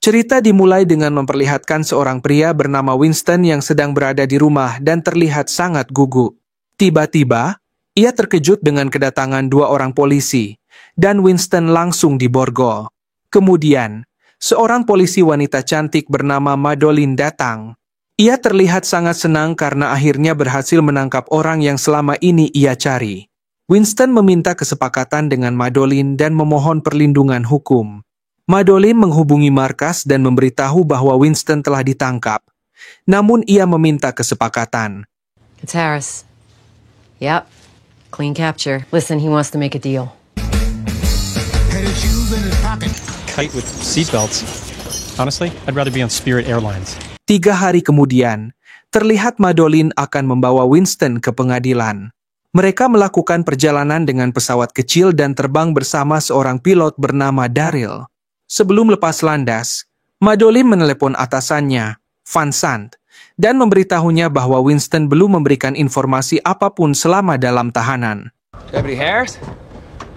Cerita dimulai dengan memperlihatkan seorang pria bernama Winston yang sedang berada di rumah dan terlihat sangat gugup. Tiba-tiba, ia terkejut dengan kedatangan dua orang polisi, dan Winston langsung diborgol. Kemudian, seorang polisi wanita cantik bernama Madeline datang. Ia terlihat sangat senang karena akhirnya berhasil menangkap orang yang selama ini ia cari. Winston meminta kesepakatan dengan Madeline dan memohon perlindungan hukum. Madeline menghubungi markas dan memberitahu bahwa Winston telah ditangkap. Namun ia meminta kesepakatan. It's Harris. Yep. Clean capture. Listen, he wants to make a deal. Kite with seatbelts. Honestly, I'd rather be on Spirit Airlines. 3 hari kemudian, terlihat Madeline akan membawa Winston ke pengadilan. Mereka melakukan perjalanan dengan pesawat kecil dan terbang bersama seorang pilot bernama Daryl. Sebelum lepas landas, Madeline menelepon atasannya, Van Sant, dan memberitahunya bahwa Winston belum memberikan informasi apapun selama dalam tahanan. Deputy Harris?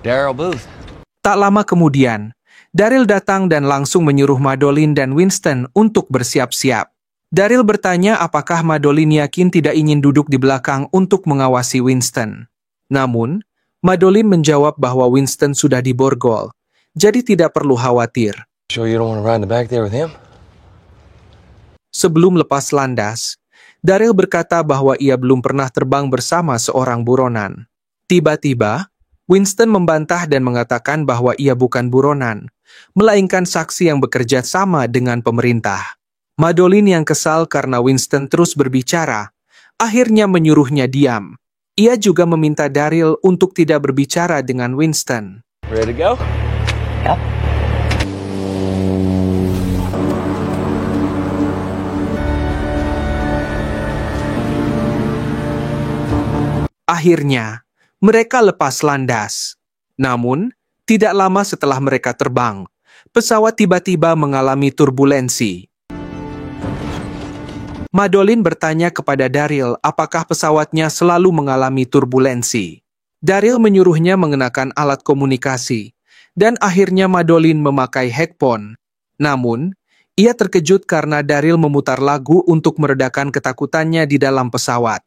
Daryl Booth. Tak lama kemudian, Daryl datang dan langsung menyuruh Madeline dan Winston untuk bersiap-siap. Daryl bertanya apakah Madeline yakin tidak ingin duduk di belakang untuk mengawasi Winston. Namun, Madeline menjawab bahwa Winston sudah diborgol, jadi tidak perlu khawatir. Sure you don't want to ride in the back there with him? Sebelum lepas landas, Daryl berkata bahwa ia belum pernah terbang bersama seorang buronan. Tiba-tiba, Winston membantah dan mengatakan bahwa ia bukan buronan, melainkan saksi yang bekerja sama dengan pemerintah. Madeline yang kesal karena Winston terus berbicara, akhirnya menyuruhnya diam. Ia juga meminta Daryl untuk tidak berbicara dengan Winston. Ready to go? Yep. Akhirnya, mereka lepas landas. Namun, tidak lama setelah mereka terbang, pesawat tiba-tiba mengalami turbulensi. Madeline bertanya kepada Daryl apakah pesawatnya selalu mengalami turbulensi. Daryl menyuruhnya mengenakan alat komunikasi, dan akhirnya Madeline memakai headphone. Namun, ia terkejut karena Daryl memutar lagu untuk meredakan ketakutannya di dalam pesawat.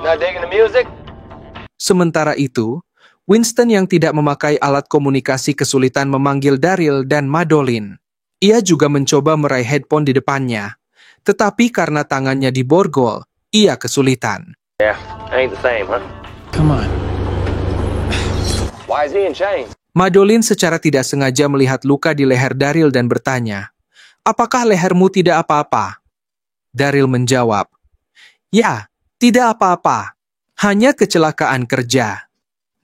Not digging the music? Sementara itu, Winston yang tidak memakai alat komunikasi kesulitan memanggil Daryl dan Madeline. Ia juga mencoba meraih headphone di depannya, tetapi karena tangannya diborgol, ia kesulitan. Yeah, ain't the same, huh? Come on. Why is he in chains? Madeline secara tidak sengaja melihat luka di leher Daryl dan bertanya, "Apakah lehermu tidak apa-apa?" Daryl menjawab, "Ya, tidak apa-apa, hanya kecelakaan kerja."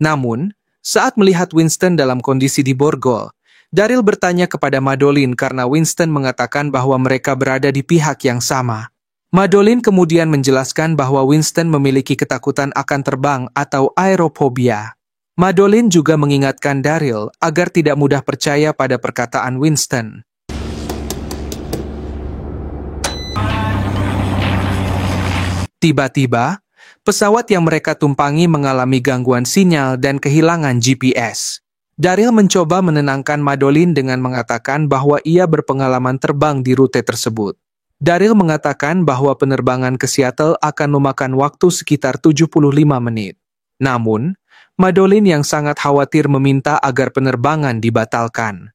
Namun, saat melihat Winston dalam kondisi diborgol, Daryl bertanya kepada Madeline karena Winston mengatakan bahwa mereka berada di pihak yang sama. Madeline kemudian menjelaskan bahwa Winston memiliki ketakutan akan terbang atau aerophobia. Madeline juga mengingatkan Daryl agar tidak mudah percaya pada perkataan Winston. Tiba-tiba, pesawat yang mereka tumpangi mengalami gangguan sinyal dan kehilangan GPS. Daryl mencoba menenangkan Madeline dengan mengatakan bahwa ia berpengalaman terbang di rute tersebut. Daryl mengatakan bahwa penerbangan ke Seattle akan memakan waktu sekitar 75 menit. Namun, Madeline yang sangat khawatir meminta agar penerbangan dibatalkan.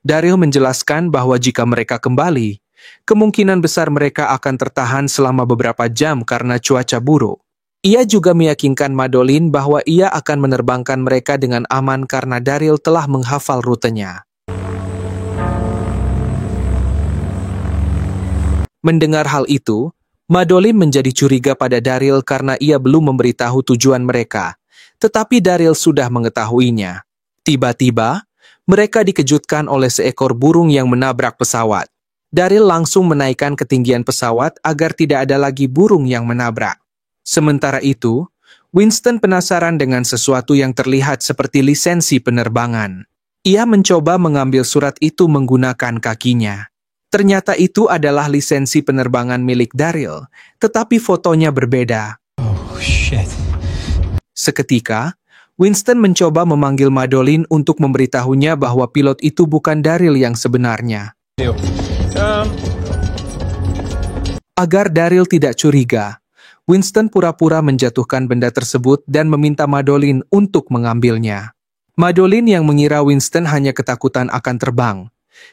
Daryl menjelaskan bahwa jika mereka kembali, kemungkinan besar mereka akan tertahan selama beberapa jam karena cuaca buruk. Ia juga meyakinkan Madeline bahwa ia akan menerbangkan mereka dengan aman karena Daryl telah menghafal rutenya. Mendengar hal itu, Madeline menjadi curiga pada Daryl karena ia belum memberitahu tujuan mereka, tetapi Daryl sudah mengetahuinya. Tiba-tiba, mereka dikejutkan oleh seekor burung yang menabrak pesawat. Daryl langsung menaikkan ketinggian pesawat agar tidak ada lagi burung yang menabrak. Sementara itu, Winston penasaran dengan sesuatu yang terlihat seperti lisensi penerbangan. Ia mencoba mengambil surat itu menggunakan kakinya. Ternyata itu adalah lisensi penerbangan milik Daryl, tetapi fotonya berbeda. Oh, shit. Seketika, Winston mencoba memanggil Madeline untuk memberitahunya bahwa pilot itu bukan Daryl yang sebenarnya. Agar Daryl tidak curiga, Winston pura-pura menjatuhkan benda tersebut dan meminta Madeline untuk mengambilnya. Madeline yang mengira Winston hanya ketakutan akan terbang,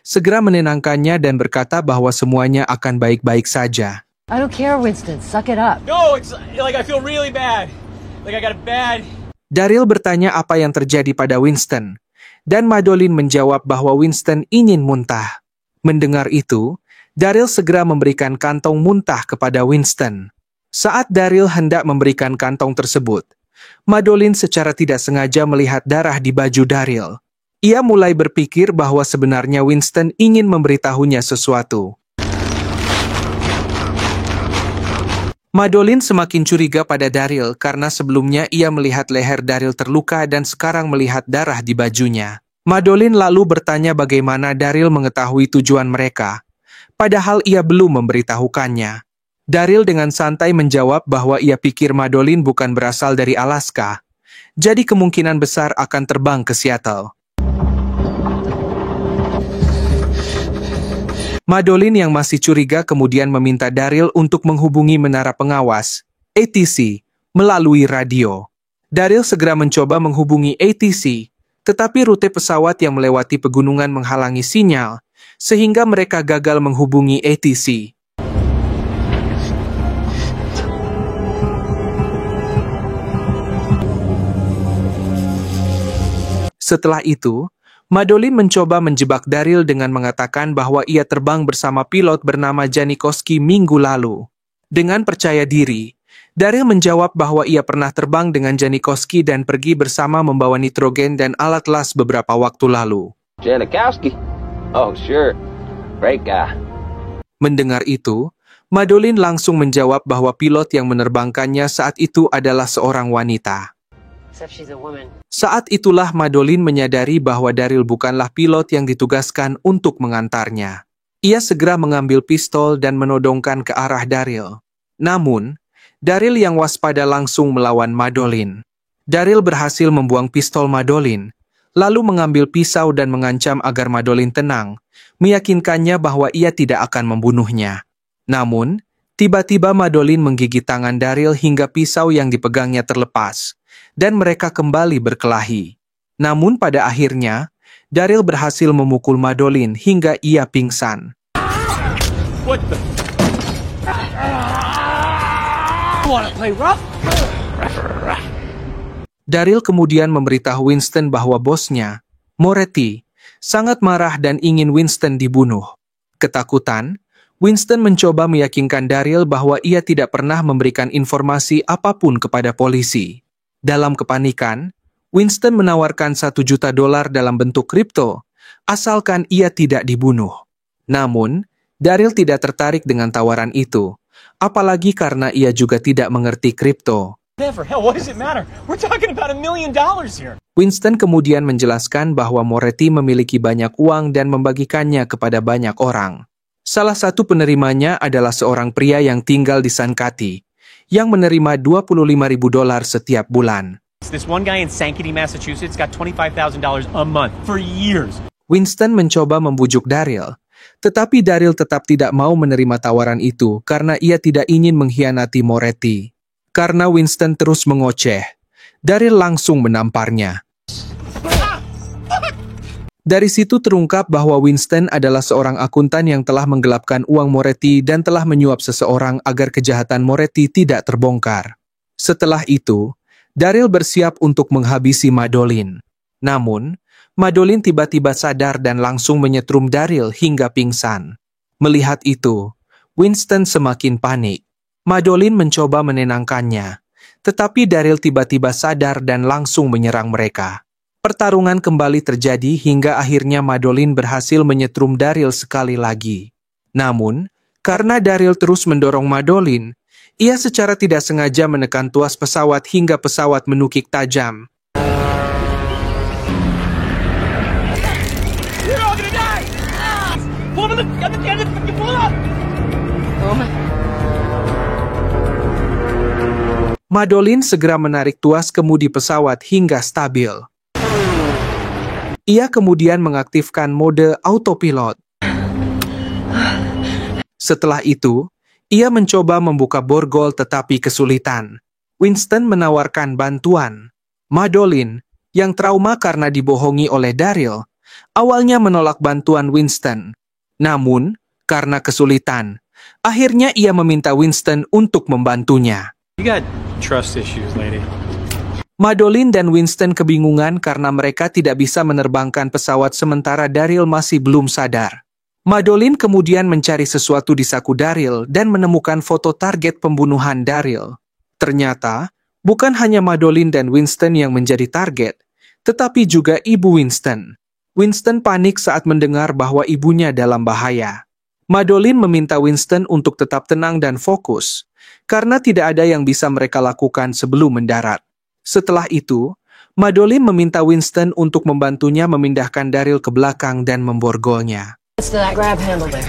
segera menenangkannya dan berkata bahwa semuanya akan baik-baik saja. I don't care, Winston. Suck it up. No, it's like I feel really bad. Like I got a bad... Daryl bertanya apa yang terjadi pada Winston, dan Madeline menjawab bahwa Winston ingin muntah. Mendengar itu, Daryl segera memberikan kantong muntah kepada Winston. Saat Daryl hendak memberikan kantong tersebut, Madeline secara tidak sengaja melihat darah di baju Daryl. Ia mulai berpikir bahwa sebenarnya Winston ingin memberitahunya sesuatu. Madeline semakin curiga pada Daryl karena sebelumnya ia melihat leher Daryl terluka dan sekarang melihat darah di bajunya. Madeline lalu bertanya bagaimana Daryl mengetahui tujuan mereka, padahal ia belum memberitahukannya. Daryl dengan santai menjawab bahwa ia pikir Madeline bukan berasal dari Alaska, jadi kemungkinan besar akan terbang ke Seattle. Madeline yang masih curiga kemudian meminta Daryl untuk menghubungi menara pengawas, ATC, melalui radio. Daryl segera mencoba menghubungi ATC, tetapi rute pesawat yang melewati pegunungan menghalangi sinyal, sehingga mereka gagal menghubungi ATC. Setelah itu, Madeline mencoba menjebak Daryl dengan mengatakan bahwa ia terbang bersama pilot bernama Janikowski minggu lalu. Dengan percaya diri, Daryl menjawab bahwa ia pernah terbang dengan Janikowski dan pergi bersama membawa nitrogen dan alat las beberapa waktu lalu. Janikowski? Oh, sure. Great guy. Mendengar itu, Madeline langsung menjawab bahwa pilot yang menerbangkannya saat itu adalah seorang wanita. Except she's a woman. Saat itulah Madeline menyadari bahwa Daryl bukanlah pilot yang ditugaskan untuk mengantarnya. Ia segera mengambil pistol dan menodongkan ke arah Daryl. Namun, Daryl yang waspada langsung melawan Madeline. Daryl berhasil membuang pistol Madeline, lalu mengambil pisau dan mengancam agar Madeline tenang, meyakinkannya bahwa ia tidak akan membunuhnya. Namun, tiba-tiba Madeline menggigit tangan Daryl hingga pisau yang dipegangnya terlepas, dan mereka kembali berkelahi. Namun pada akhirnya, Daryl berhasil memukul Madeline hingga ia pingsan. What the... Wanna play rough? Daryl kemudian memberitahu Winston bahwa bosnya, Moretti, sangat marah dan ingin Winston dibunuh. Ketakutan, Winston mencoba meyakinkan Daryl bahwa ia tidak pernah memberikan informasi apapun kepada polisi. Dalam kepanikan, Winston menawarkan $1 juta dalam bentuk kripto, asalkan ia tidak dibunuh. Namun, Daryl tidak tertarik dengan tawaran itu, apalagi karena ia juga tidak mengerti kripto. Never. Hell, what does it matter? We're talking about $1 million here. Winston kemudian menjelaskan bahwa Moretti memiliki banyak uang dan membagikannya kepada banyak orang. Salah satu penerimanya adalah seorang pria yang tinggal di Sankati, yang menerima $25,000 setiap bulan. This one guy in Sankity, Massachusetts got $25,000 a month for years. Winston mencoba membujuk Daryl, tetapi Daryl tetap tidak mau menerima tawaran itu karena ia tidak ingin mengkhianati Moretti. Karena Winston terus mengoceh, Daryl langsung menamparnya. Dari situ terungkap bahwa Winston adalah seorang akuntan yang telah menggelapkan uang Moretti dan telah menyuap seseorang agar kejahatan Moretti tidak terbongkar. Setelah itu, Daryl bersiap untuk menghabisi Madeline. Namun, Madeline tiba-tiba sadar dan langsung menyetrum Daryl hingga pingsan. Melihat itu, Winston semakin panik. Madeline mencoba menenangkannya, tetapi Daryl tiba-tiba sadar dan langsung menyerang mereka. Pertarungan kembali terjadi hingga akhirnya Madeline berhasil menyetrum Daryl sekali lagi. Namun, karena Daryl terus mendorong Madeline, ia secara tidak sengaja menekan tuas pesawat hingga pesawat menukik tajam. Madolyn segera menarik tuas kemudi pesawat hingga stabil. Ia kemudian mengaktifkan mode autopilot. Setelah itu, ia mencoba membuka borgol tetapi kesulitan. Winston menawarkan bantuan. Madolyn, yang trauma karena dibohongi oleh Daryl, awalnya menolak bantuan Winston. Namun, karena kesulitan, akhirnya ia meminta Winston untuk membantunya. You got trust issues, lady. Madolyn dan Winston kebingungan karena mereka tidak bisa menerbangkan pesawat sementara Daryl masih belum sadar. Madolyn kemudian mencari sesuatu di saku Daryl dan menemukan foto target pembunuhan Daryl. Ternyata, bukan hanya Madolyn dan Winston yang menjadi target, tetapi juga ibu Winston. Winston panik saat mendengar bahwa ibunya dalam bahaya. Madolyn meminta Winston untuk tetap tenang dan fokus, karena tidak ada yang bisa mereka lakukan sebelum mendarat. Setelah itu, Madolyn meminta Winston untuk membantunya memindahkan Daryl ke belakang dan memborgolnya. It's that grab handle there.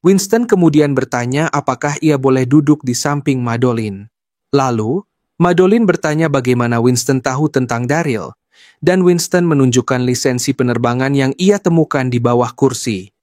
Winston kemudian bertanya apakah ia boleh duduk di samping Madolyn. Lalu, Madolyn bertanya bagaimana Winston tahu tentang Daryl, dan Winston menunjukkan lisensi penerbangan yang ia temukan di bawah kursi.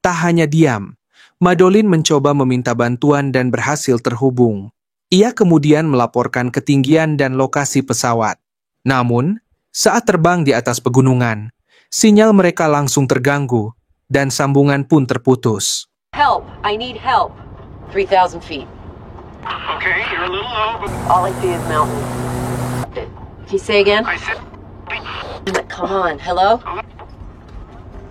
Tak hanya diam, Madolyn mencoba meminta bantuan dan berhasil terhubung. Ia kemudian melaporkan ketinggian dan lokasi pesawat. Namun, saat terbang di atas pegunungan, sinyal mereka langsung terganggu, dan sambungan pun terputus. Help! I need help. 3,000 feet. Okay, you're a little low, but All I see is mountains. Can you say again? I said... Come on. Hello?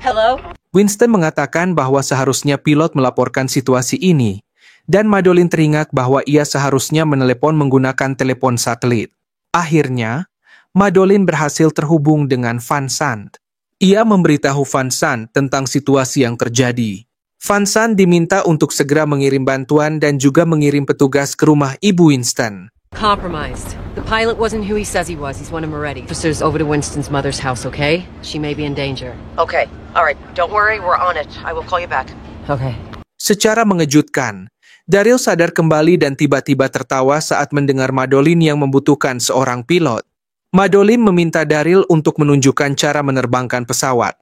Hello? Winston mengatakan bahwa seharusnya pilot melaporkan situasi ini, dan Madolyn teringat bahwa ia seharusnya menelepon menggunakan telepon satelit. Akhirnya, Madolyn berhasil terhubung dengan Van Sant. Ia memberitahu Van Sant tentang situasi yang terjadi. Van Sant diminta untuk segera mengirim bantuan dan juga mengirim petugas ke rumah ibu Winston. Compromised. The pilot wasn't who he says he was. He's one of Moretti. Officers over to Winston's mother's house, okay? She may be in danger. Okay, all right. Don't worry, we're on it. I will call you back. Okay. Secara mengejutkan, Daryl sadar kembali dan tiba-tiba tertawa saat mendengar Madolyn yang membutuhkan seorang pilot. Madolyn meminta Daryl untuk menunjukkan cara menerbangkan pesawat,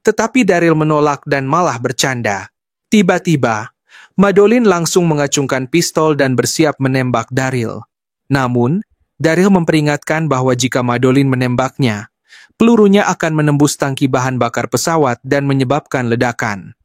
tetapi Daryl menolak dan malah bercanda. Tiba-tiba, Madolyn langsung mengacungkan pistol dan bersiap menembak Daryl. Namun, Daryl memperingatkan bahwa jika Madolyn menembaknya, pelurunya akan menembus tangki bahan bakar pesawat dan menyebabkan ledakan.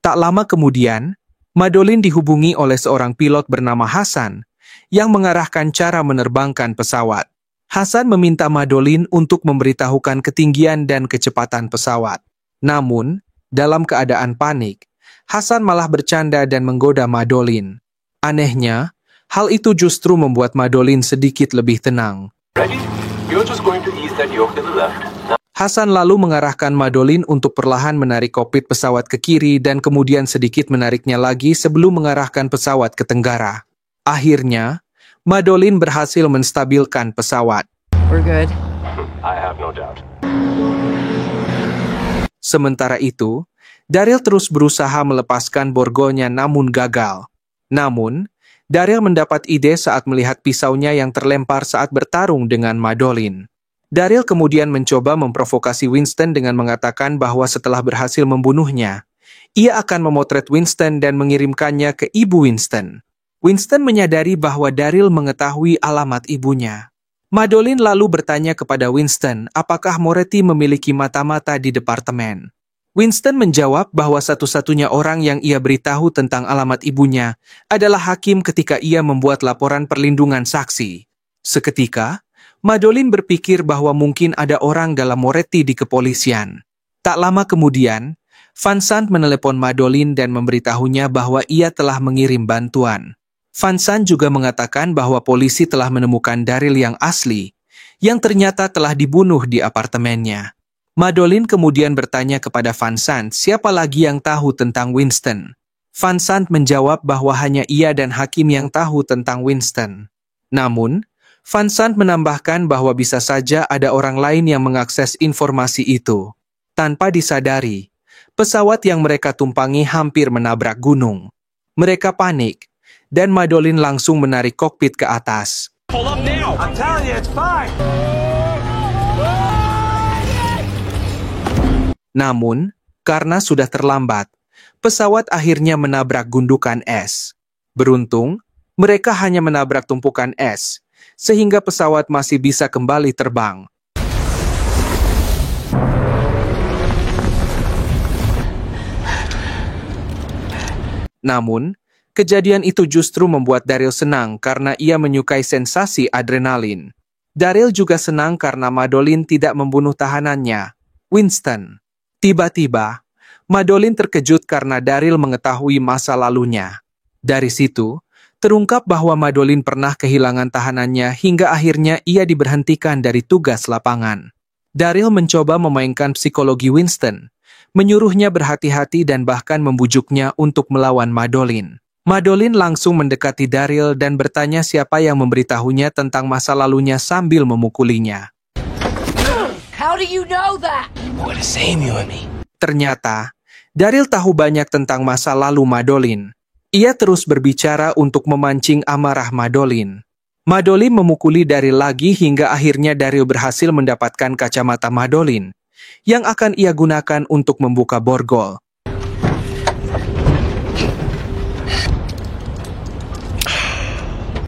Tak lama kemudian, Madolyn dihubungi oleh seorang pilot bernama Hasan yang mengarahkan cara menerbangkan pesawat. Hasan meminta Madolyn untuk memberitahukan ketinggian dan kecepatan pesawat. Namun, dalam keadaan panik, Hasan malah bercanda dan menggoda Madolyn. Anehnya, hal itu justru membuat Madolyn sedikit lebih tenang. Ready? You're just going to ease that yoke to the left. Hasan lalu mengarahkan Madolyn untuk perlahan menarik kokpit pesawat ke kiri dan kemudian sedikit menariknya lagi sebelum mengarahkan pesawat ke tenggara. Akhirnya, Madolyn berhasil menstabilkan pesawat. We're good. I have no doubt. Sementara itu, Daryl terus berusaha melepaskan borgolnya namun gagal. Namun, Daryl mendapat ide saat melihat pisaunya yang terlempar saat bertarung dengan Madolyn. Daryl kemudian mencoba memprovokasi Winston dengan mengatakan bahwa setelah berhasil membunuhnya, ia akan memotret Winston dan mengirimkannya ke ibu Winston. Winston menyadari bahwa Daryl mengetahui alamat ibunya. Madolyn lalu bertanya kepada Winston apakah Moretti memiliki mata-mata di departemen. Winston menjawab bahwa satu-satunya orang yang ia beritahu tentang alamat ibunya adalah hakim ketika ia membuat laporan perlindungan saksi. Seketika, Madolyn berpikir bahwa mungkin ada orang dalam Moretti di kepolisian. Tak lama kemudian, Van Sant menelepon Madolyn dan memberitahunya bahwa ia telah mengirim bantuan. Van Sant juga mengatakan bahwa polisi telah menemukan Daryl yang asli, yang ternyata telah dibunuh di apartemennya. Madolyn kemudian bertanya kepada Van Sant siapa lagi yang tahu tentang Winston. Van Sant menjawab bahwa hanya ia dan hakim yang tahu tentang Winston. Namun, Van Sant menambahkan bahwa bisa saja ada orang lain yang mengakses informasi itu. Tanpa disadari, pesawat yang mereka tumpangi hampir menabrak gunung. Mereka panik, dan Madolyn langsung menarik kokpit ke atas. Pull up now! I'm telling you, it's fine! Namun, karena sudah terlambat, pesawat akhirnya menabrak gundukan es. Beruntung, mereka hanya menabrak tumpukan es, sehingga pesawat masih bisa kembali terbang. Namun, kejadian itu justru membuat Daryl senang karena ia menyukai sensasi adrenalin. Daryl juga senang karena Madolyn tidak membunuh tahanannya, Winston. Tiba-tiba, Madolyn terkejut karena Daryl mengetahui masa lalunya. Dari situ, terungkap bahwa Madolyn pernah kehilangan tahanannya hingga akhirnya ia diberhentikan dari tugas lapangan. Daryl mencoba memainkan psikologi Winston, menyuruhnya berhati-hati dan bahkan membujuknya untuk melawan Madolyn. Madolyn langsung mendekati Daryl dan bertanya siapa yang memberitahunya tentang masa lalunya sambil memukulinya. How do you know that? Ternyata, Daryl tahu banyak tentang masa lalu Madolyn. Ia terus berbicara untuk memancing amarah Madolyn. Madolyn memukuli Daryl lagi hingga akhirnya Daryl berhasil mendapatkan kacamata Madolyn, yang akan ia gunakan untuk membuka borgol.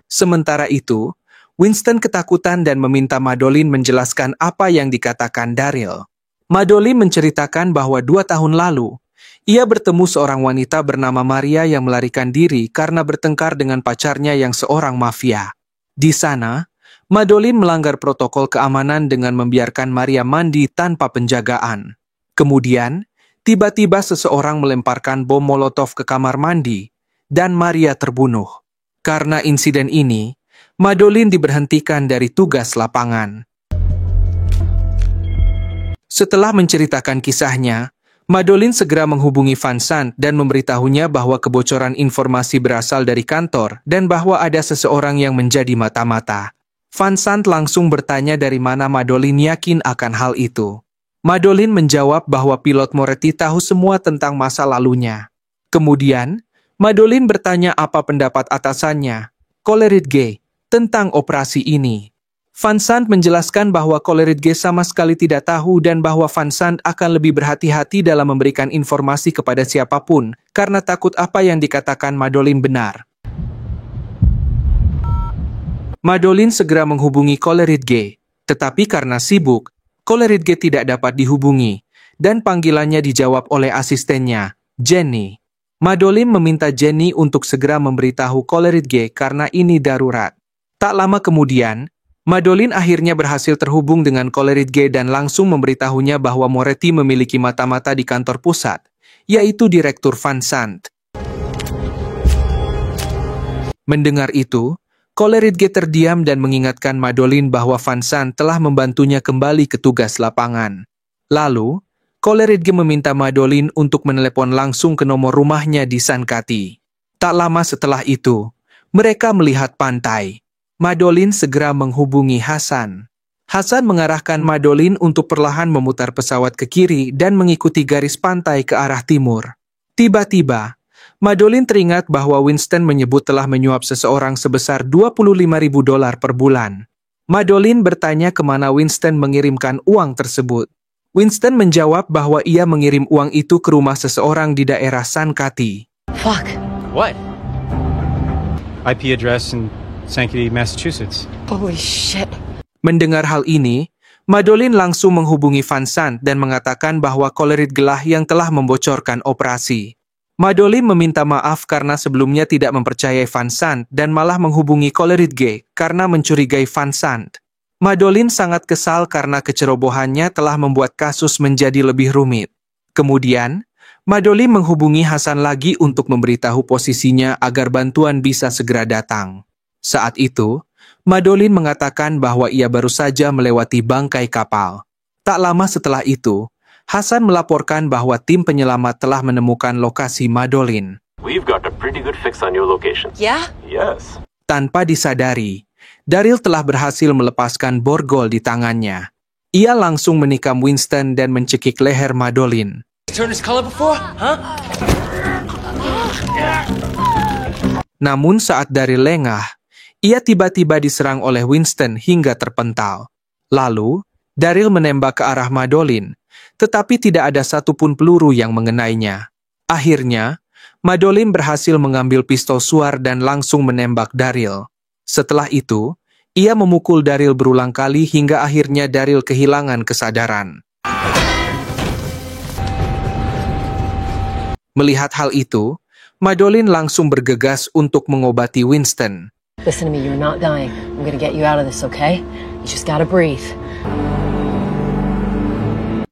Sementara itu, Winston ketakutan dan meminta Madolyn menjelaskan apa yang dikatakan Daryl. Madolyn menceritakan bahwa 2 tahun lalu, ia bertemu seorang wanita bernama Maria yang melarikan diri karena bertengkar dengan pacarnya yang seorang mafia. Di sana, Madolyn melanggar protokol keamanan dengan membiarkan Maria mandi tanpa penjagaan. Kemudian, tiba-tiba seseorang melemparkan bom Molotov ke kamar mandi, dan Maria terbunuh. Karena insiden ini, Madolyn diberhentikan dari tugas lapangan. Setelah menceritakan kisahnya, Madolyn segera menghubungi Van Sant dan memberitahunya bahwa kebocoran informasi berasal dari kantor dan bahwa ada seseorang yang menjadi mata-mata. Van Sant langsung bertanya dari mana Madolyn yakin akan hal itu. Madolyn menjawab bahwa pilot Moretti tahu semua tentang masa lalunya. Kemudian, Madolyn bertanya apa pendapat atasannya, Coleridge G, tentang operasi ini. Van Sant menjelaskan bahwa Coleridge G sama sekali tidak tahu dan bahwa Van Sant akan lebih berhati-hati dalam memberikan informasi kepada siapapun karena takut apa yang dikatakan Madolyn benar. Madolyn segera menghubungi Coleridge G, tetapi karena sibuk, Coleridge G tidak dapat dihubungi dan panggilannya dijawab oleh asistennya, Jenny. Madolyn meminta Jenny untuk segera memberitahu Coleridge G karena ini darurat. Tak lama kemudian, Madolyn akhirnya berhasil terhubung dengan Coleridge G dan langsung memberitahunya bahwa Moretti memiliki mata-mata di kantor pusat, yaitu Direktur Van Sant. Mendengar itu, Coleridge G terdiam dan mengingatkan Madolyn bahwa Van Sant telah membantunya kembali ke tugas lapangan. Lalu, Coleridge G meminta Madolyn untuk menelepon langsung ke nomor rumahnya di Sankati. Tak lama setelah itu, mereka melihat pantai. Madolyn segera menghubungi Hasan. Hasan mengarahkan Madolyn untuk perlahan memutar pesawat ke kiri dan mengikuti garis pantai ke arah timur. Tiba-tiba, Madolyn teringat bahwa Winston menyebut telah menyuap seseorang sebesar $25.000 per bulan. Madolyn bertanya kemana Winston mengirimkan uang tersebut. Winston menjawab bahwa ia mengirim uang itu ke rumah seseorang di daerah Sankati. Fuck. What? IP address in Sankey, Massachusetts. Holy shit. Mendengar hal ini, Madolyn langsung menghubungi Van Sant dan mengatakan bahwa Coleridge G lah yang telah membocorkan operasi. Madolyn meminta maaf karena sebelumnya tidak mempercayai Van Sant dan malah menghubungi Coleridge G karena mencurigai Van Sant. Madolyn sangat kesal karena kecerobohannya telah membuat kasus menjadi lebih rumit. Kemudian, Madolyn menghubungi Hasan lagi untuk memberitahu posisinya agar bantuan bisa segera datang. Saat itu, Madolyn mengatakan bahwa ia baru saja melewati bangkai kapal. Tak lama setelah itu, Hasan melaporkan bahwa tim penyelamat telah menemukan lokasi Madolyn. We've got a pretty good fix on your location. Yeah? Yes. Tanpa disadari, Daryl telah berhasil melepaskan borgol di tangannya. Ia langsung menikam Winston dan mencekik leher Madolyn. Namun saat Daryl lengah, ia tiba-tiba diserang oleh Winston hingga terpental. Lalu, Daryl menembak ke arah Madolyn, tetapi tidak ada satupun peluru yang mengenainya. Akhirnya, Madolyn berhasil mengambil pistol suar dan langsung menembak Daryl. Setelah itu, ia memukul Daryl berulang kali hingga akhirnya Daryl kehilangan kesadaran. Melihat hal itu, Madolyn langsung bergegas untuk mengobati Winston. Listen to me, you're not dying. I'm gonna get you out of this, okay? You just gotta breathe.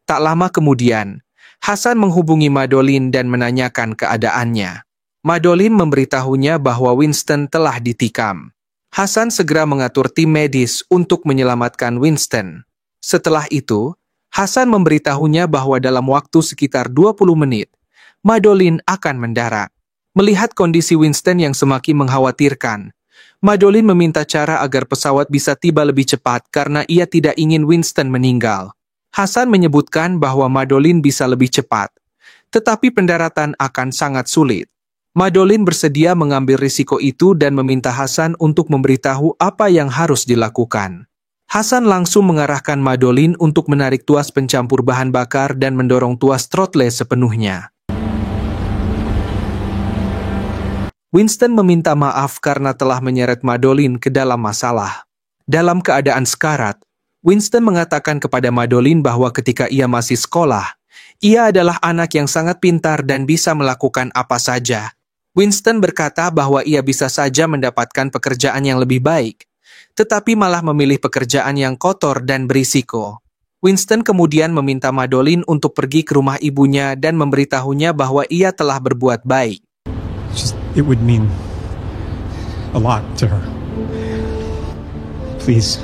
Tak lama kemudian, Hasan menghubungi Madolyn dan menanyakan keadaannya. Madolyn memberitahunya bahwa Winston telah ditikam. Hasan segera mengatur tim medis untuk menyelamatkan Winston. Setelah itu, Hasan memberitahunya bahwa dalam waktu sekitar 20 menit, Madolyn akan mendarat. Melihat kondisi Winston yang semakin mengkhawatirkan, Madolyn meminta cara agar pesawat bisa tiba lebih cepat karena ia tidak ingin Winston meninggal. Hasan menyebutkan bahwa Madolyn bisa lebih cepat, tetapi pendaratan akan sangat sulit. Madolyn bersedia mengambil risiko itu dan meminta Hasan untuk memberitahu apa yang harus dilakukan. Hasan langsung mengarahkan Madolyn untuk menarik tuas pencampur bahan bakar dan mendorong tuas throttle sepenuhnya. Winston meminta maaf karena telah menyeret Madolyn ke dalam masalah. Dalam keadaan sekarat, Winston mengatakan kepada Madolyn bahwa ketika ia masih sekolah, ia adalah anak yang sangat pintar dan bisa melakukan apa saja. Winston berkata bahwa ia bisa saja mendapatkan pekerjaan yang lebih baik, tetapi malah memilih pekerjaan yang kotor dan berisiko. Winston kemudian meminta Madolyn untuk pergi ke rumah ibunya dan memberitahunya bahwa ia telah berbuat baik. It would mean a lot to her. Please.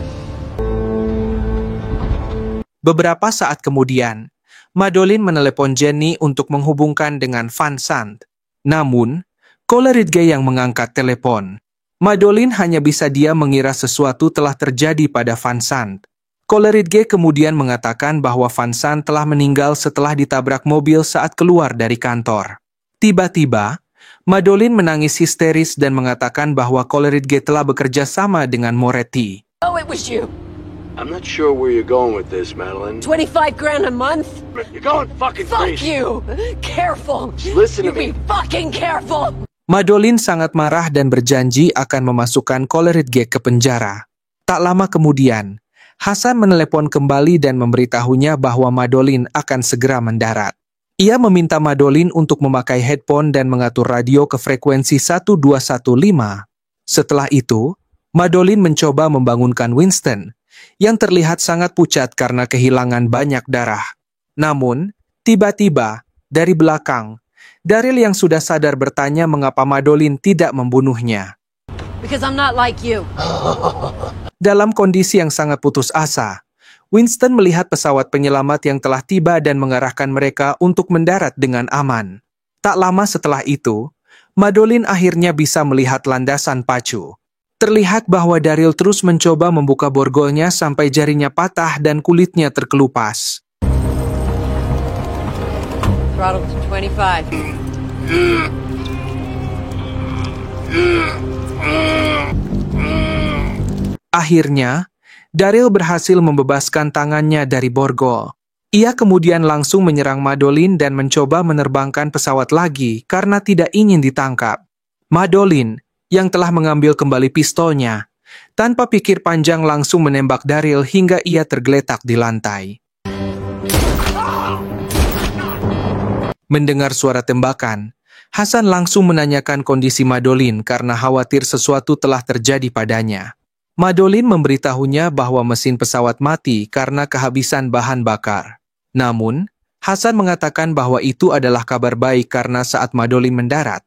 Beberapa saat kemudian, Madolyn menelepon Jenny untuk menghubungkan dengan Van Sant. Namun, Coleridge yang mengangkat telepon. Madolyn hanya bisa diam mengira sesuatu telah terjadi pada Van Sant. Coleridge kemudian mengatakan bahwa Van Sant telah meninggal setelah ditabrak mobil saat keluar dari kantor. Tiba-tiba, Madolyn menangis histeris dan mengatakan bahwa Coleridge telah bekerja sama dengan Moretti. Oh, it was you. I'm not sure where you're going with this, Madeline. 25 grand a month? You're going fucking Fuck crazy. you! Careful! Listen to You me. be fucking careful! Madolyn sangat marah dan berjanji akan memasukkan Coleridge ke penjara. Tak lama kemudian, Hasan menelepon kembali dan memberitahunya bahwa Madolyn akan segera mendarat. Ia meminta Madolyn untuk memakai headphone dan mengatur radio ke frekuensi 1215. Setelah itu, Madolyn mencoba membangunkan Winston, yang terlihat sangat pucat karena kehilangan banyak darah. Namun, tiba-tiba, dari belakang, Daryl yang sudah sadar bertanya mengapa Madolyn tidak membunuhnya. Because I'm not like you. Dalam kondisi yang sangat putus asa, Winston melihat pesawat penyelamat yang telah tiba dan mengarahkan mereka untuk mendarat dengan aman. Tak lama setelah itu, Madolyn akhirnya bisa melihat landasan pacu. Terlihat bahwa Daryl terus mencoba membuka borgolnya sampai jarinya patah dan kulitnya terkelupas. Throttle to 25. Akhirnya, Daryl berhasil membebaskan tangannya dari borgol. Ia kemudian langsung menyerang Madolyn dan mencoba menerbangkan pesawat lagi karena tidak ingin ditangkap. Madolyn, yang telah mengambil kembali pistolnya, tanpa pikir panjang langsung menembak Daryl hingga ia tergeletak di lantai. Mendengar suara tembakan, Hasan langsung menanyakan kondisi Madolyn karena khawatir sesuatu telah terjadi padanya. Madolyn memberitahunya bahwa mesin pesawat mati karena kehabisan bahan bakar. Namun, Hasan mengatakan bahwa itu adalah kabar baik karena saat Madolyn mendarat,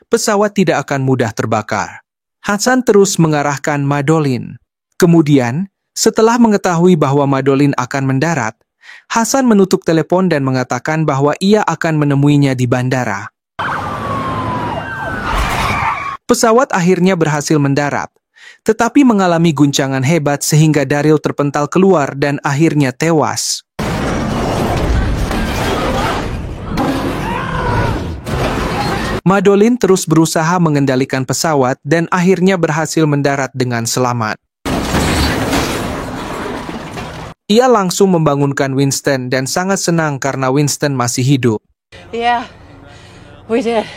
pesawat tidak akan mudah terbakar. Hasan terus mengarahkan Madolyn. Kemudian, setelah mengetahui bahwa Madolyn akan mendarat, Hasan menutup telepon dan mengatakan bahwa ia akan menemuinya di bandara. Pesawat akhirnya berhasil mendarat, tetapi mengalami guncangan hebat sehingga Daryl terpental keluar dan akhirnya tewas. Madolyn terus berusaha mengendalikan pesawat dan akhirnya berhasil mendarat dengan selamat. Ia langsung membangunkan Winston dan sangat senang karena Winston masih hidup. Yeah, we did.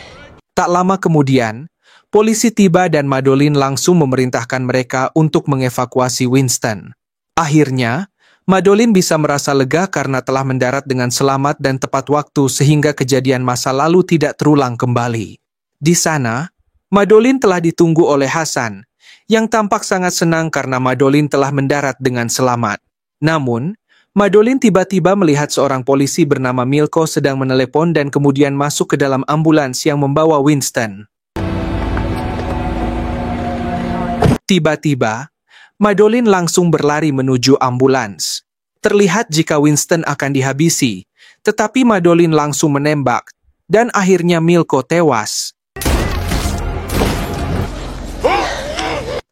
Tak lama kemudian, polisi tiba dan Madolyn langsung memerintahkan mereka untuk mengevakuasi Winston. Akhirnya, Madolyn bisa merasa lega karena telah mendarat dengan selamat dan tepat waktu sehingga kejadian masa lalu tidak terulang kembali. Di sana, Madolyn telah ditunggu oleh Hasan, yang tampak sangat senang karena Madolyn telah mendarat dengan selamat. Namun, Madolyn tiba-tiba melihat seorang polisi bernama Milko sedang menelepon dan kemudian masuk ke dalam ambulans yang membawa Winston. Tiba-tiba, Madolyn langsung berlari menuju ambulans. Terlihat jika Winston akan dihabisi, tetapi Madolyn langsung menembak, dan akhirnya Milko tewas.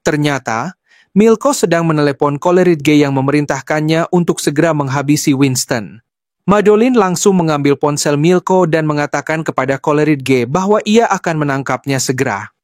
Ternyata, Milko sedang menelepon Coleridge Gay yang memerintahkannya untuk segera menghabisi Winston. Madolyn langsung mengambil ponsel Milko dan mengatakan kepada Coleridge Gay bahwa ia akan menangkapnya segera.